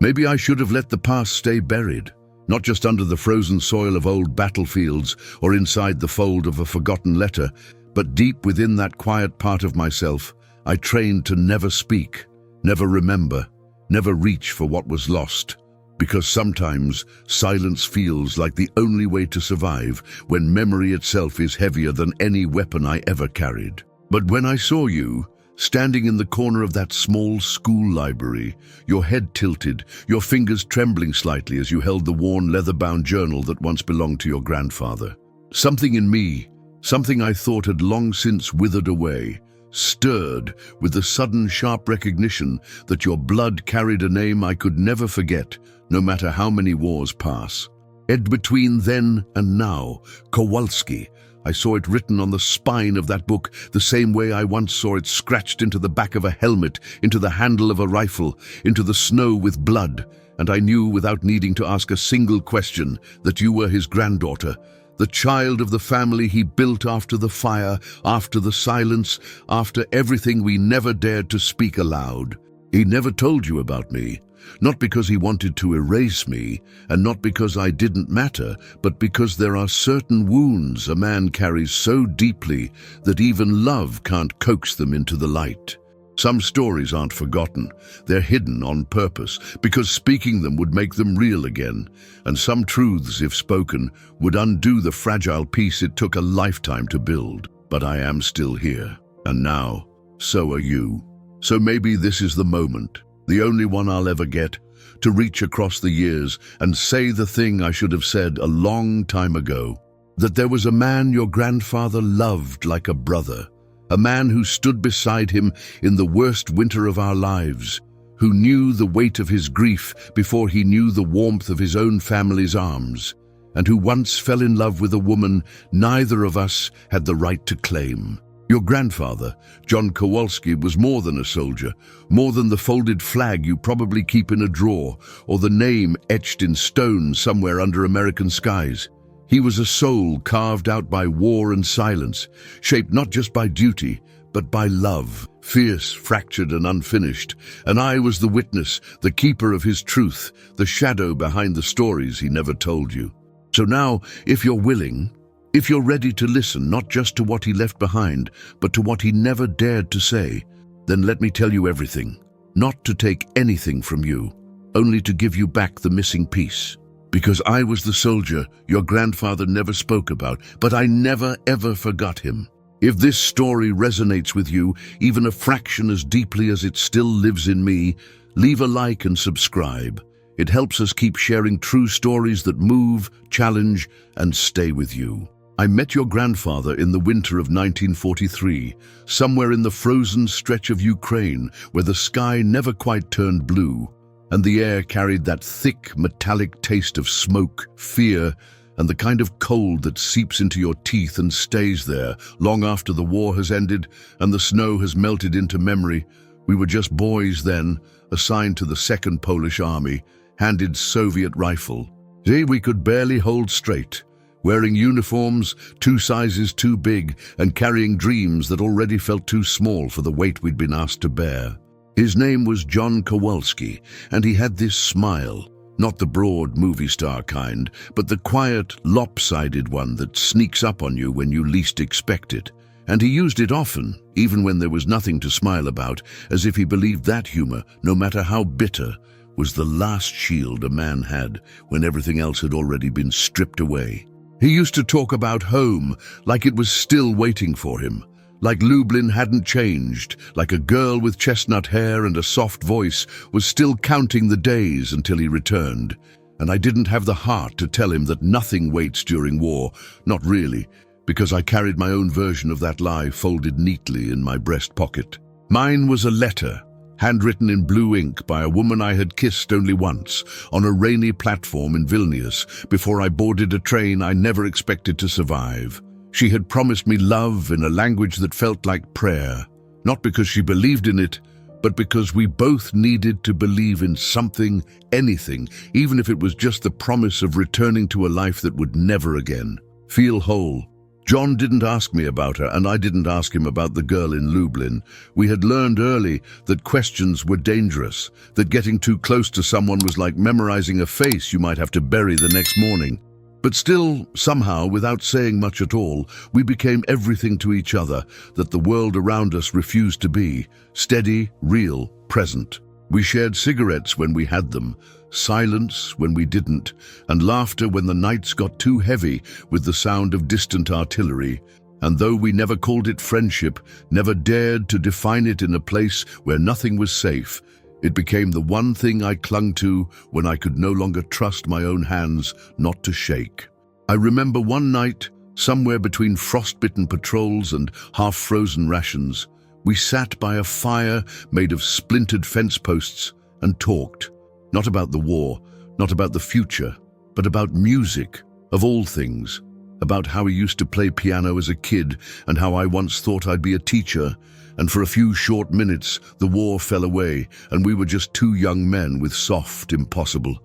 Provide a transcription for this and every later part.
Maybe I should have let the past stay buried, not just under the frozen soil of old battlefields or inside the fold of a forgotten letter, but deep within that quiet part of myself. I trained to never speak, never remember, never reach for what was lost. Because sometimes silence feels like the only way to survive when memory itself is heavier than any weapon I ever carried. But when I saw you, standing in the corner of that small school library, your head tilted, your fingers trembling slightly as you held the worn leather-bound journal that once belonged to your grandfather, something in me, something I thought had long since withered away, stirred with the sudden sharp recognition that your blood carried a name I could never forget, no matter how many wars pass. And between then and now, Kowalski. I saw it written on the spine of that book the same way I once saw it scratched into the back of a helmet, into the handle of a rifle, into the snow with blood, and I knew without needing to ask a single question that you were his granddaughter, the child of the family he built after the fire, after the silence, after everything we never dared to speak aloud. He never told you about me. Not because he wanted to erase me, and not because I didn't matter, but because there are certain wounds a man carries so deeply that even love can't coax them into the light. Some stories aren't forgotten, they're hidden on purpose, because speaking them would make them real again, and some truths, if spoken, would undo the fragile peace it took a lifetime to build. But I am still here, and now, so are you. So maybe this is the moment, the only one I'll ever get, to reach across the years and say the thing I should have said a long time ago. That there was a man your grandfather loved like a brother, a man who stood beside him in the worst winter of our lives, who knew the weight of his grief before he knew the warmth of his own family's arms, and who once fell in love with a woman neither of us had the right to claim. Your grandfather, John Kowalski, was more than a soldier, more than the folded flag you probably keep in a drawer, or the name etched in stone somewhere under American skies. He was a soul carved out by war and silence, shaped not just by duty, but by love, fierce, fractured, and unfinished. And I was the witness, the keeper of his truth, the shadow behind the stories he never told you. So now, if you're willing, if you're ready to listen not just to what he left behind, but to what he never dared to say, then let me tell you everything. Not to take anything from you, only to give you back the missing piece. Because I was the soldier your grandfather never spoke about, but I never ever forgot him. If this story resonates with you, even a fraction as deeply as it still lives in me, leave a like and subscribe. It helps us keep sharing true stories that move, challenge, and stay with you. I met your grandfather in the winter of 1943, somewhere in the frozen stretch of Ukraine where the sky never quite turned blue, and the air carried that thick, metallic taste of smoke, fear, and the kind of cold that seeps into your teeth and stays there long after the war has ended and the snow has melted into memory. We were just boys then, assigned to the 2nd Polish Army, handed Soviet rifle. See, we could barely hold straight, wearing uniforms 2 sizes too big and carrying dreams that already felt too small for the weight we'd been asked to bear. His name was John Kowalski, and he had this smile, not the broad movie star kind, but the quiet, lopsided one that sneaks up on you when you least expect it. And he used it often, even when there was nothing to smile about, as if he believed that humor, no matter how bitter, was the last shield a man had when everything else had already been stripped away. He used to talk about home like it was still waiting for him, like Lublin hadn't changed, like a girl with chestnut hair and a soft voice was still counting the days until he returned. And I didn't have the heart to tell him that nothing waits during war, not really, because I carried my own version of that lie folded neatly in my breast pocket. Mine was a letter, handwritten in blue ink by a woman I had kissed only once, on a rainy platform in Vilnius, before I boarded a train I never expected to survive. She had promised me love in a language that felt like prayer, not because she believed in it, but because we both needed to believe in something, anything, even if it was just the promise of returning to a life that would never again feel whole. John didn't ask me about her, and I didn't ask him about the girl in Lublin. We had learned early that questions were dangerous, that getting too close to someone was like memorizing a face you might have to bury the next morning. But still, somehow, without saying much at all, we became everything to each other that the world around us refused to be: steady, real, present. We shared cigarettes when we had them, silence when we didn't, and laughter when the nights got too heavy with the sound of distant artillery. And though we never called it friendship, never dared to define it in a place where nothing was safe, it became the one thing I clung to when I could no longer trust my own hands not to shake. I remember one night, somewhere between frostbitten patrols and half-frozen rations, we sat by a fire made of splintered fence posts and talked. Not about the war, not about the future, but about music, of all things. About how he used to play piano as a kid and how I once thought I'd be a teacher. And for a few short minutes, the war fell away and we were just two young men with soft, impossible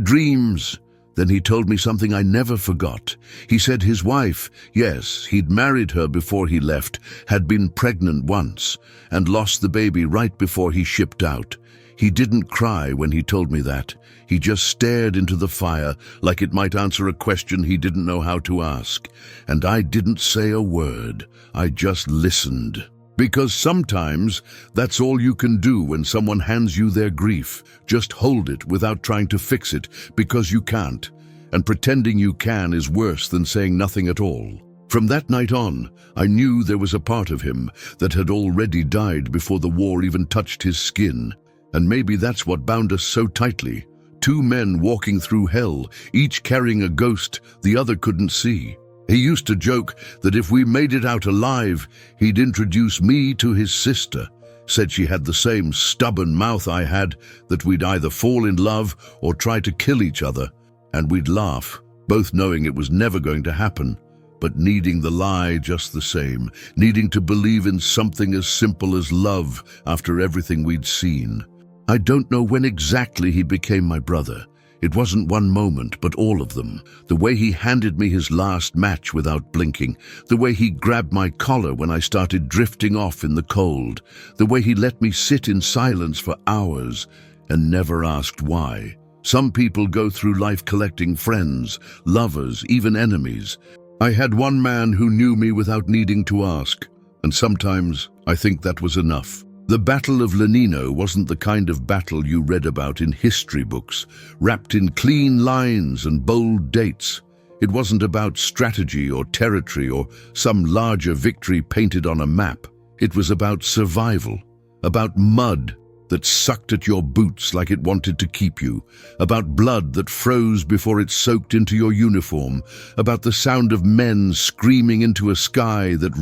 dreams. Then he told me something I never forgot. He said his wife, yes, he'd married her before he left, had been pregnant once and lost the baby right before he shipped out. He didn't cry when he told me that. He just stared into the fire like it might answer a question he didn't know how to ask. And I didn't say a word. I just listened. Because sometimes that's all you can do when someone hands you their grief. Just hold it without trying to fix it, because you can't. And pretending you can is worse than saying nothing at all. From that night on, I knew there was a part of him that had already died before the war even touched his skin. And maybe that's what bound us so tightly. Two men walking through hell, each carrying a ghost the other couldn't see. He used to joke that if we made it out alive, he'd introduce me to his sister. Said she had the same stubborn mouth I had, that we'd either fall in love or try to kill each other. And we'd laugh, both knowing it was never going to happen, but needing the lie just the same, needing to believe in something as simple as love after everything we'd seen. I don't know when exactly he became my brother. It wasn't one moment, but all of them. The way he handed me his last match without blinking, the way he grabbed my collar when I started drifting off in the cold, the way he let me sit in silence for hours and never asked why. Some people go through life collecting friends, lovers, even enemies. I had one man who knew me without needing to ask, and sometimes I think that was enough. The Battle of Lenino wasn't the kind of battle you read about in history books, wrapped in clean lines and bold dates. It wasn't about strategy or territory or some larger victory painted on a map. It was about survival, about mud that sucked at your boots like it wanted to keep you, about blood that froze before it soaked into your uniform, about the sound of men screaming into a sky that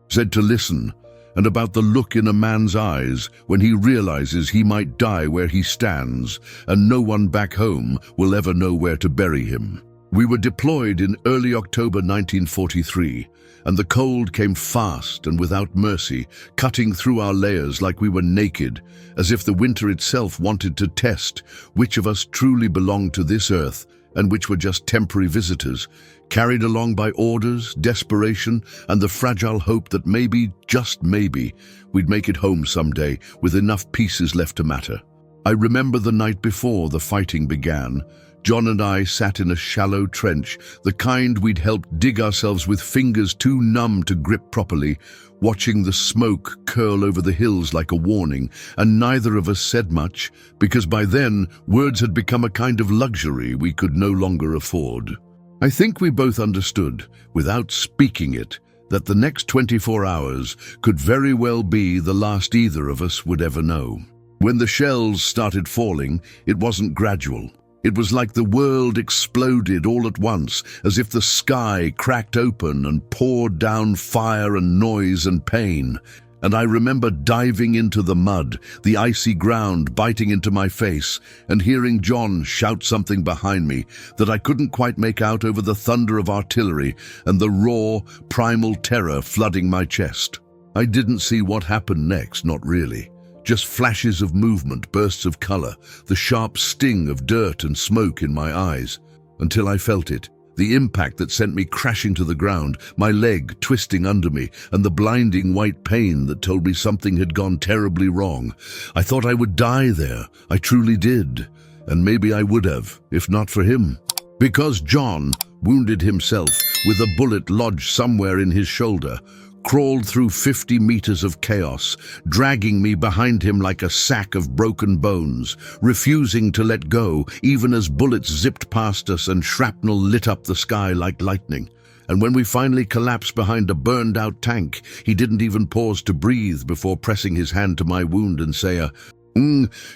said to listen, and about the look in a man's eyes when he realizes he might die where he stands and no one back home will ever know where to bury him. We were deployed in early October 1943, and the cold came fast and without mercy, cutting through our layers like we were naked, as if the winter itself wanted to test which of us truly belonged to this earth and which were just temporary visitors, carried along by orders, desperation, and the fragile hope that maybe, just maybe, we'd make it home someday with enough pieces left to matter. I remember the night before the fighting began. John and I sat in a shallow trench, the kind we'd helped dig ourselves with fingers too numb to grip properly, watching the smoke curl over the hills like a warning, and neither of us said much, because by then words had become a kind of luxury we could no longer afford. I think we both understood, without speaking it, that the next 24 hours could very well be the last either of us would ever know. When the shells started falling, it wasn't gradual. It was like the world exploded all at once, as if the sky cracked open and poured down fire and noise and pain. And I remember diving into the mud, the icy ground biting into my face, and hearing John shout something behind me that I couldn't quite make out over the thunder of artillery and the raw, primal terror flooding my chest. I didn't see what happened next, not really. Just flashes of movement, bursts of color, the sharp sting of dirt and smoke in my eyes, until I felt it, The impact that sent me crashing to the ground, my leg twisting under me, and the blinding white pain that told me something had gone terribly wrong. I thought I would die there. I truly did. And maybe I would have, if not for him. Because John wounded himself with a bullet lodged somewhere in his shoulder, crawled through 50 meters of chaos, dragging me behind him like a sack of broken bones, refusing to let go, even as bullets zipped past us and shrapnel lit up the sky like lightning. And when we finally collapsed behind a burned-out tank, he didn't even pause to breathe before pressing his hand to my wound and say,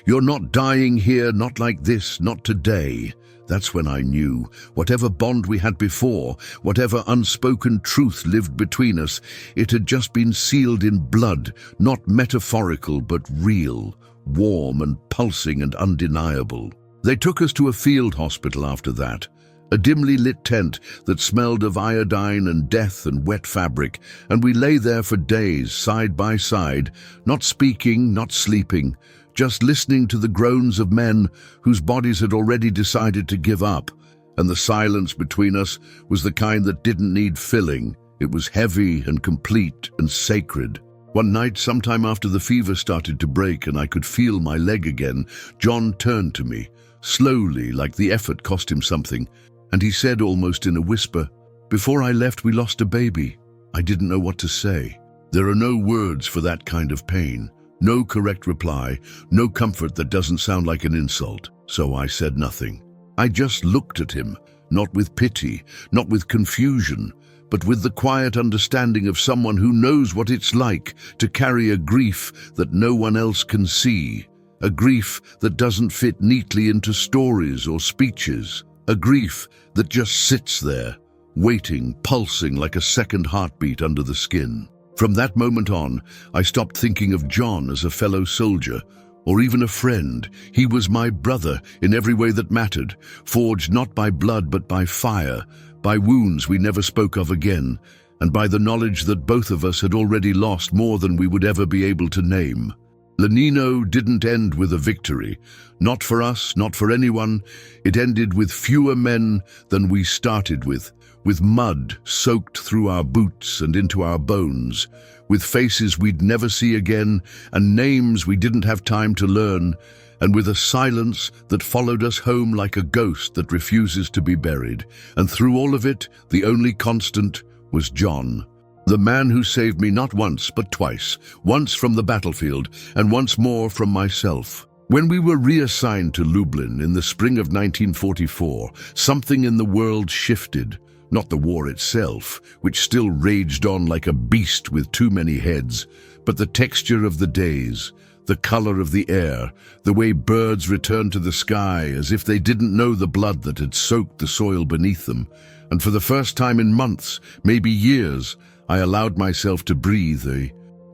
"You're not dying here, not like this, not today." That's when I knew, whatever bond we had before, whatever unspoken truth lived between us, it had just been sealed in blood, not metaphorical but real, warm and pulsing and undeniable. They took us to a field hospital after that, a dimly lit tent that smelled of iodine and death and wet fabric, and we lay there for days, side by side, not speaking, not sleeping, just listening to the groans of men whose bodies had already decided to give up. And the silence between us was the kind that didn't need filling. It was heavy and complete and sacred. One night, sometime after the fever started to break and I could feel my leg again, John turned to me, slowly, like the effort cost him something, and he said almost in a whisper, "Before I left, we lost a baby." I didn't know what to say. There are no words for that kind of pain. No correct reply, no comfort that doesn't sound like an insult. So I said nothing. I just looked at him, not with pity, not with confusion, but with the quiet understanding of someone who knows what it's like to carry a grief that no one else can see, a grief that doesn't fit neatly into stories or speeches, a grief that just sits there, waiting, pulsing like a second heartbeat under the skin. From that moment on, I stopped thinking of John as a fellow soldier, or even a friend. He was my brother in every way that mattered, forged not by blood but by fire, by wounds we never spoke of again, and by the knowledge that both of us had already lost more than we would ever be able to name. Lenino didn't end with a victory. Not for us, not for anyone. It ended with fewer men than we started with mud soaked through our boots and into our bones, with faces we'd never see again and names we didn't have time to learn, and with a silence that followed us home like a ghost that refuses to be buried. And through all of it, the only constant was John. The man who saved me not once but twice, once from the battlefield and once more from myself. When we were reassigned to Lublin in the spring of 1944, something in the world shifted. Not the war itself, which still raged on like a beast with too many heads, but the texture of the days, the color of the air, the way birds returned to the sky as if they didn't know the blood that had soaked the soil beneath them. And for the first time in months, maybe years, I allowed myself to breathe,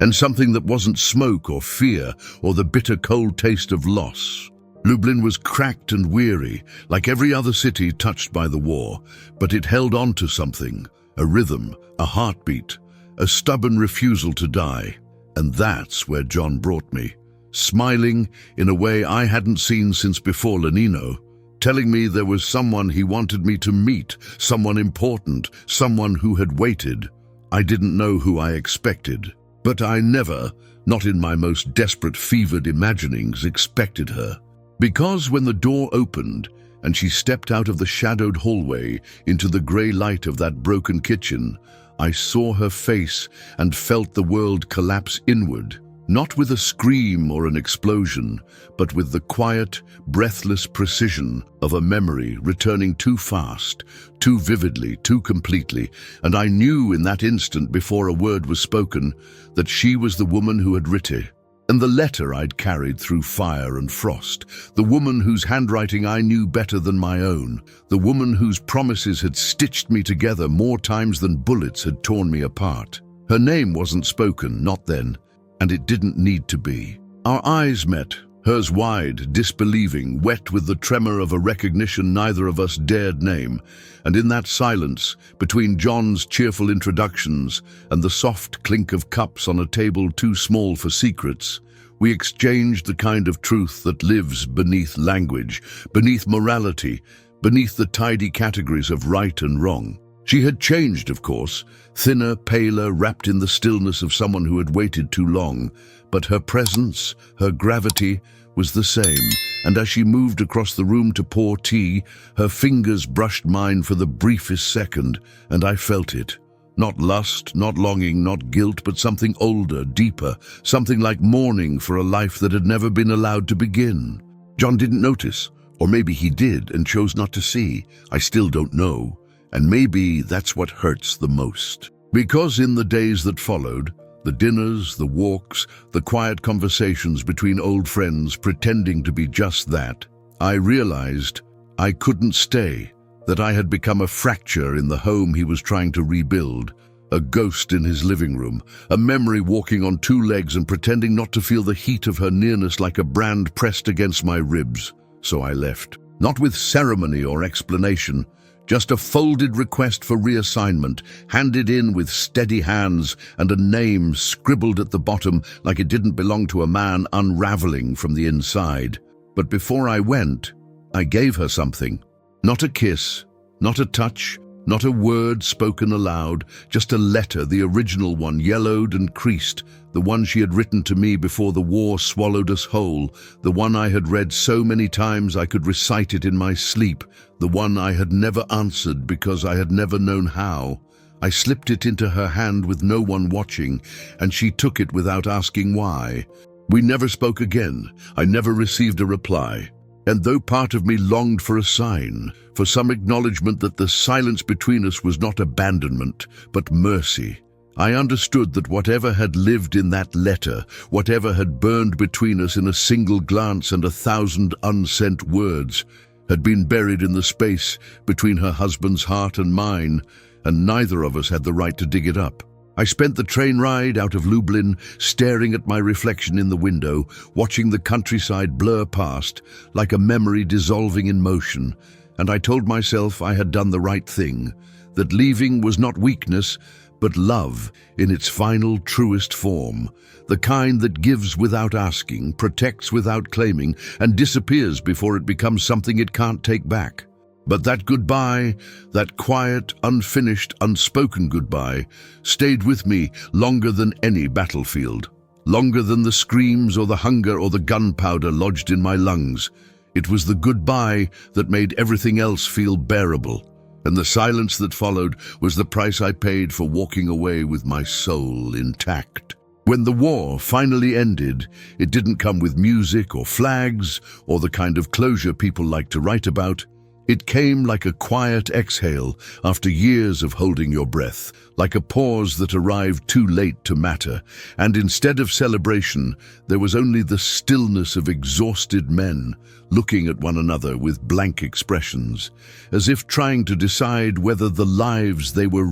and something that wasn't smoke or fear or the bitter cold taste of loss. Lublin was cracked and weary, like every other city touched by the war, but it held on to something, a rhythm, a heartbeat, a stubborn refusal to die. And that's where John brought me, smiling in a way I hadn't seen since before Lenino, telling me there was someone he wanted me to meet, someone important, someone who had waited. I didn't know who I expected, but I never, not in my most desperate fevered imaginings, expected her. Because when the door opened and she stepped out of the shadowed hallway into the grey light of that broken kitchen, I saw her face and felt the world collapse inward, not with a scream or an explosion, but with the quiet, breathless precision of a memory returning too fast, too vividly, too completely, and I knew in that instant before a word was spoken that she was the woman who had written it. And the letter I'd carried through fire and frost, the woman whose handwriting I knew better than my own, the woman whose promises had stitched me together more times than bullets had torn me apart. Her name wasn't spoken, not then, and it didn't need to be. Our eyes met, hers wide, disbelieving, wet with the tremor of a recognition neither of us dared name, and in that silence, between John's cheerful introductions and the soft clink of cups on a table too small for secrets, we exchanged the kind of truth that lives beneath language, beneath morality, beneath the tidy categories of right and wrong. She had changed, of course, thinner, paler, wrapped in the stillness of someone who had waited too long, but her presence, her gravity, was the same, and as she moved across the room to pour tea, her fingers brushed mine for the briefest second, and I felt it. Not lust, not longing, not guilt, but something older, deeper, something like mourning for a life that had never been allowed to begin. John didn't notice, or maybe he did and chose not to see. I still don't know. And maybe that's what hurts the most. Because in the days that followed, the dinners, the walks, the quiet conversations between old friends pretending to be just that, I realized I couldn't stay, that I had become a fracture in the home he was trying to rebuild, a ghost in his living room, a memory walking on two legs and pretending not to feel the heat of her nearness like a brand pressed against my ribs. So I left, not with ceremony or explanation, just a folded request for reassignment, handed in with steady hands and a name scribbled at the bottom like it didn't belong to a man unraveling from the inside. But before I went, I gave her something. Not a kiss, not a touch, not a word spoken aloud, just a letter, the original one, yellowed and creased, the one she had written to me before the war swallowed us whole, the one I had read so many times I could recite it in my sleep, the one I had never answered because I had never known how. I slipped it into her hand with no one watching, and she took it without asking why. We never spoke again. I never received a reply. And though part of me longed for a sign, for some acknowledgement that the silence between us was not abandonment, but mercy, I understood that whatever had lived in that letter, whatever had burned between us in a single glance and 1,000 unsent words, had been buried in the space between her husband's heart and mine, and neither of us had the right to dig it up. I spent the train ride out of Lublin, staring at my reflection in the window, watching the countryside blur past, like a memory dissolving in motion, and I told myself I had done the right thing, that leaving was not weakness, but love in its final, truest form, the kind that gives without asking, protects without claiming, and disappears before it becomes something it can't take back. But that goodbye, that quiet, unfinished, unspoken goodbye, stayed with me longer than any battlefield, longer than the screams or the hunger or the gunpowder lodged in my lungs. It was the goodbye that made everything else feel bearable, and the silence that followed was the price I paid for walking away with my soul intact. When the war finally ended, it didn't come with music or flags or the kind of closure people like to write about. It came like a quiet exhale after years of holding your breath, like a pause that arrived too late to matter, and instead of celebration, there was only the stillness of exhausted men looking at one another with blank expressions, as if trying to decide whether the lives they were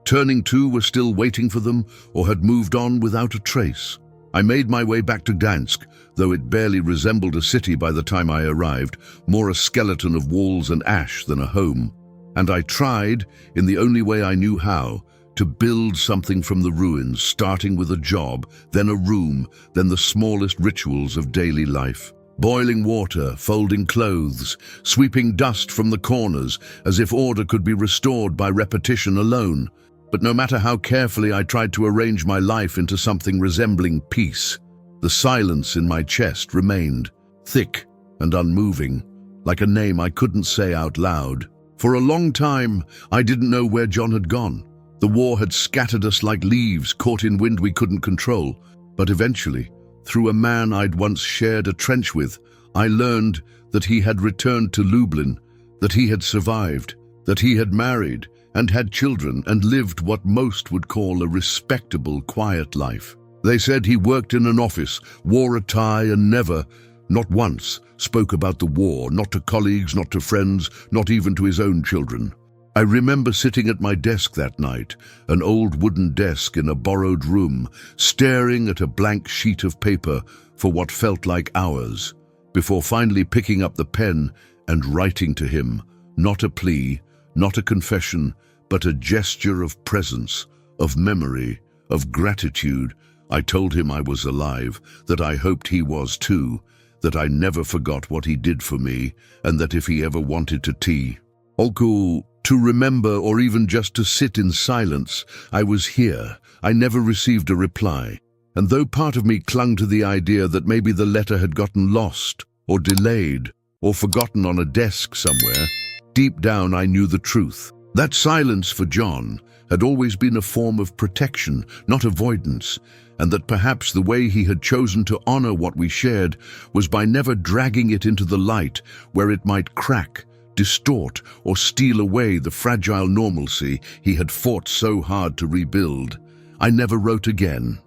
turning to were still waiting for them or had moved on without a trace. I made my way back to Gdansk, though it barely resembled a city by the time I arrived, more a skeleton of walls and ash than a home. And I tried, in the only way I knew how, to build something from the ruins, starting with a job, then a room, then the smallest rituals of daily life. Boiling water, folding clothes, sweeping dust from the corners, as if order could be restored by repetition alone. But no matter how carefully I tried to arrange my life into something resembling peace, the silence in my chest remained, thick and unmoving, like a name I couldn't say out loud. For a long time, I didn't know where John had gone. The war had scattered us like leaves caught in wind we couldn't control. But eventually, through a man I'd once shared a trench with, I learned that he had returned to Lublin, that he had survived, that he had married, and had children and lived what most would call a respectable, quiet life. They said he worked in an office, wore a tie, and never, not once, spoke about the war, not to colleagues, not to friends, not even to his own children. I remember sitting at my desk that night, an old wooden desk in a borrowed room, staring at a blank sheet of paper for what felt like hours, before finally picking up the pen and writing to him, not a plea, not a confession, but a gesture of presence, of memory, of gratitude. I told him I was alive, that I hoped he was too, that I never forgot what he did for me, and that if he ever wanted to to remember or even just to sit in silence, I was here. I never received a reply. And though part of me clung to the idea that maybe the letter had gotten lost, or delayed, or forgotten on a desk somewhere, deep down I knew the truth. That silence for John had always been a form of protection, not avoidance, and that perhaps the way he had chosen to honor what we shared was by never dragging it into the light where it might crack, distort, or steal away the fragile normalcy he had fought so hard to rebuild. I never wrote again.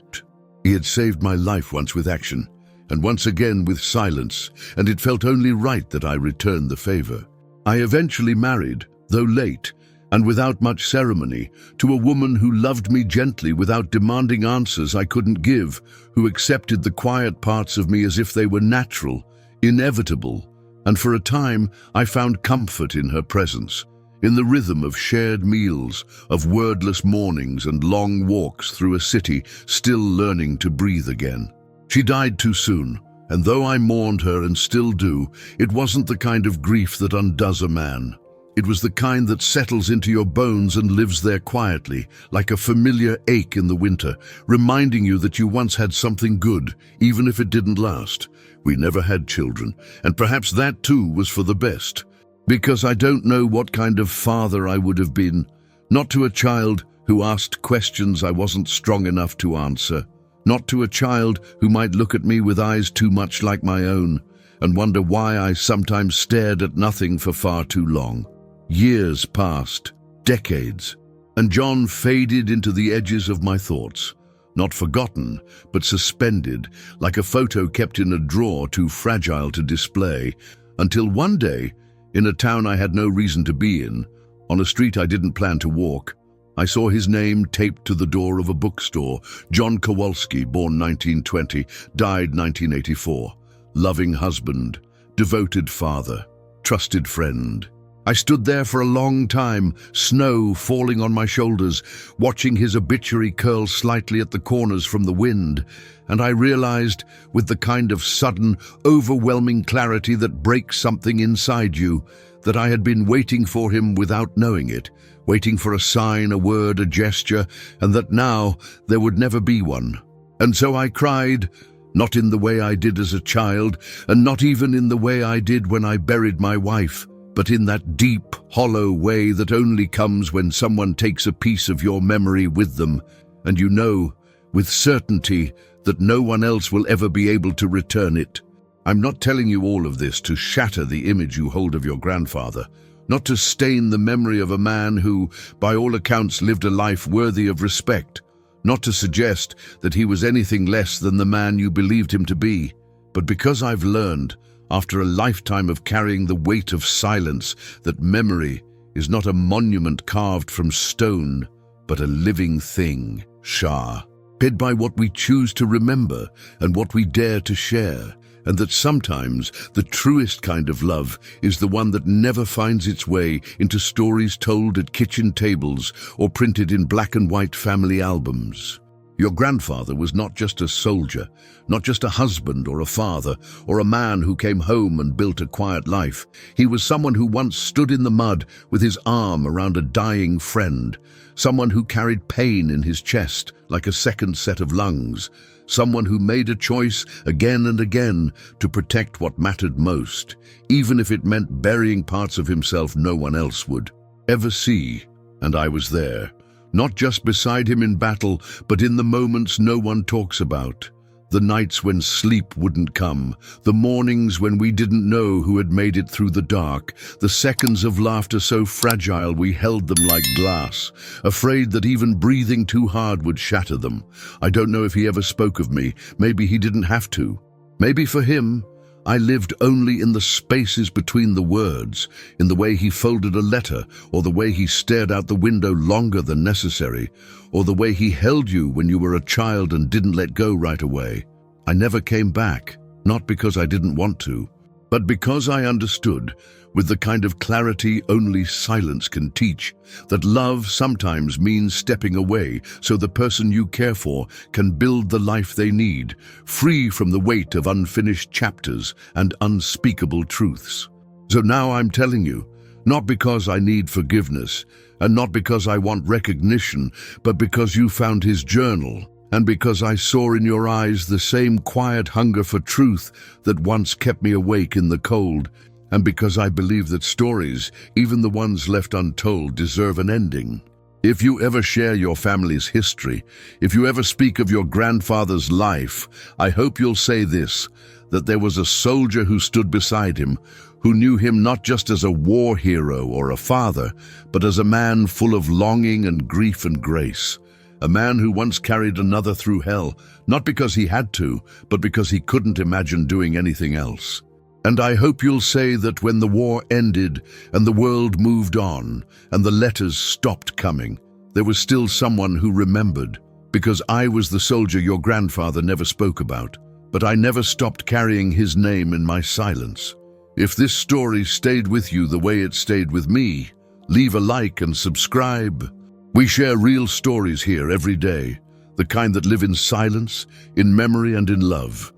He had saved my life once with action, and once again with silence, and it felt only right that I returned the favor. I eventually married, though late, and without much ceremony, to a woman who loved me gently without demanding answers I couldn't give, who accepted the quiet parts of me as if they were natural, inevitable, and for a time I found comfort in her presence, in the rhythm of shared meals, of wordless mornings and long walks through a city still learning to breathe again. She died too soon, and though I mourned her and still do, it wasn't the kind of grief that undoes a man. It was the kind that settles into your bones and lives there quietly, like a familiar ache in the winter, reminding you that you once had something good, even if it didn't last. We never had children, and perhaps that too was for the best. Because I don't know what kind of father I would have been, not to a child who asked questions I wasn't strong enough to answer, not to a child who might look at me with eyes too much like my own and wonder why I sometimes stared at nothing for far too long. Years passed, decades, and John faded into the edges of my thoughts, not forgotten, but suspended, like a photo kept in a drawer too fragile to display, until one day, in a town I had no reason to be in, on a street I didn't plan to walk, I saw his name taped to the door of a bookstore. John Kowalski, born 1920, died 1984. Loving husband, devoted father, trusted friend. I stood there for a long time, snow falling on my shoulders, watching his obituary curl slightly at the corners from the wind, and I realized, with the kind of sudden, overwhelming clarity that breaks something inside you, that I had been waiting for him without knowing it, waiting for a sign, a word, a gesture, and that now there would never be one. And so I cried, not in the way I did as a child, and not even in the way I did when I buried my wife, but in that deep, hollow way that only comes when someone takes a piece of your memory with them, and you know, with certainty, that no one else will ever be able to return it. I'm not telling you all of this to shatter the image you hold of your grandfather, not to stain the memory of a man who, by all accounts, lived a life worthy of respect, not to suggest that he was anything less than the man you believed him to be, but because I've learned, after a lifetime of carrying the weight of silence, that memory is not a monument carved from stone, but a living thing, shaped by what we choose to remember and what we dare to share, and that sometimes the truest kind of love is the one that never finds its way into stories told at kitchen tables or printed in black and white family albums. Your grandfather was not just a soldier, not just a husband or a father, or a man who came home and built a quiet life. He was someone who once stood in the mud with his arm around a dying friend, someone who carried pain in his chest like a second set of lungs, someone who made a choice again and again to protect what mattered most, even if it meant burying parts of himself no one else would ever see. And I was there. Not just beside him in battle, but in the moments no one talks about. The nights when sleep wouldn't come, the mornings when we didn't know who had made it through the dark, the seconds of laughter so fragile we held them like glass, afraid that even breathing too hard would shatter them. I don't know if he ever spoke of me. Maybe he didn't have to. Maybe for him, I lived only in the spaces between the words, in the way he folded a letter, or the way he stared out the window longer than necessary, or the way he held you when you were a child and didn't let go right away. I never came back, not because I didn't want to, but because I understood, with the kind of clarity only silence can teach, that love sometimes means stepping away so the person you care for can build the life they need, free from the weight of unfinished chapters and unspeakable truths. So now I'm telling you, not because I need forgiveness, and not because I want recognition, but because you found his journal, and because I saw in your eyes the same quiet hunger for truth that once kept me awake in the cold, and because I believe that stories, even the ones left untold, deserve an ending. If you ever share your family's history, if you ever speak of your grandfather's life, I hope you'll say this, that there was a soldier who stood beside him, who knew him not just as a war hero or a father, but as a man full of longing and grief and grace. A man who once carried another through hell, not because he had to, but because he couldn't imagine doing anything else. And I hope you'll say that when the war ended and the world moved on and the letters stopped coming, there was still someone who remembered, because I was the soldier your grandfather never spoke about, but I never stopped carrying his name in my silence. If this story stayed with you the way it stayed with me, leave a like and subscribe. We share real stories here every day, the kind that live in silence, in memory, and in love.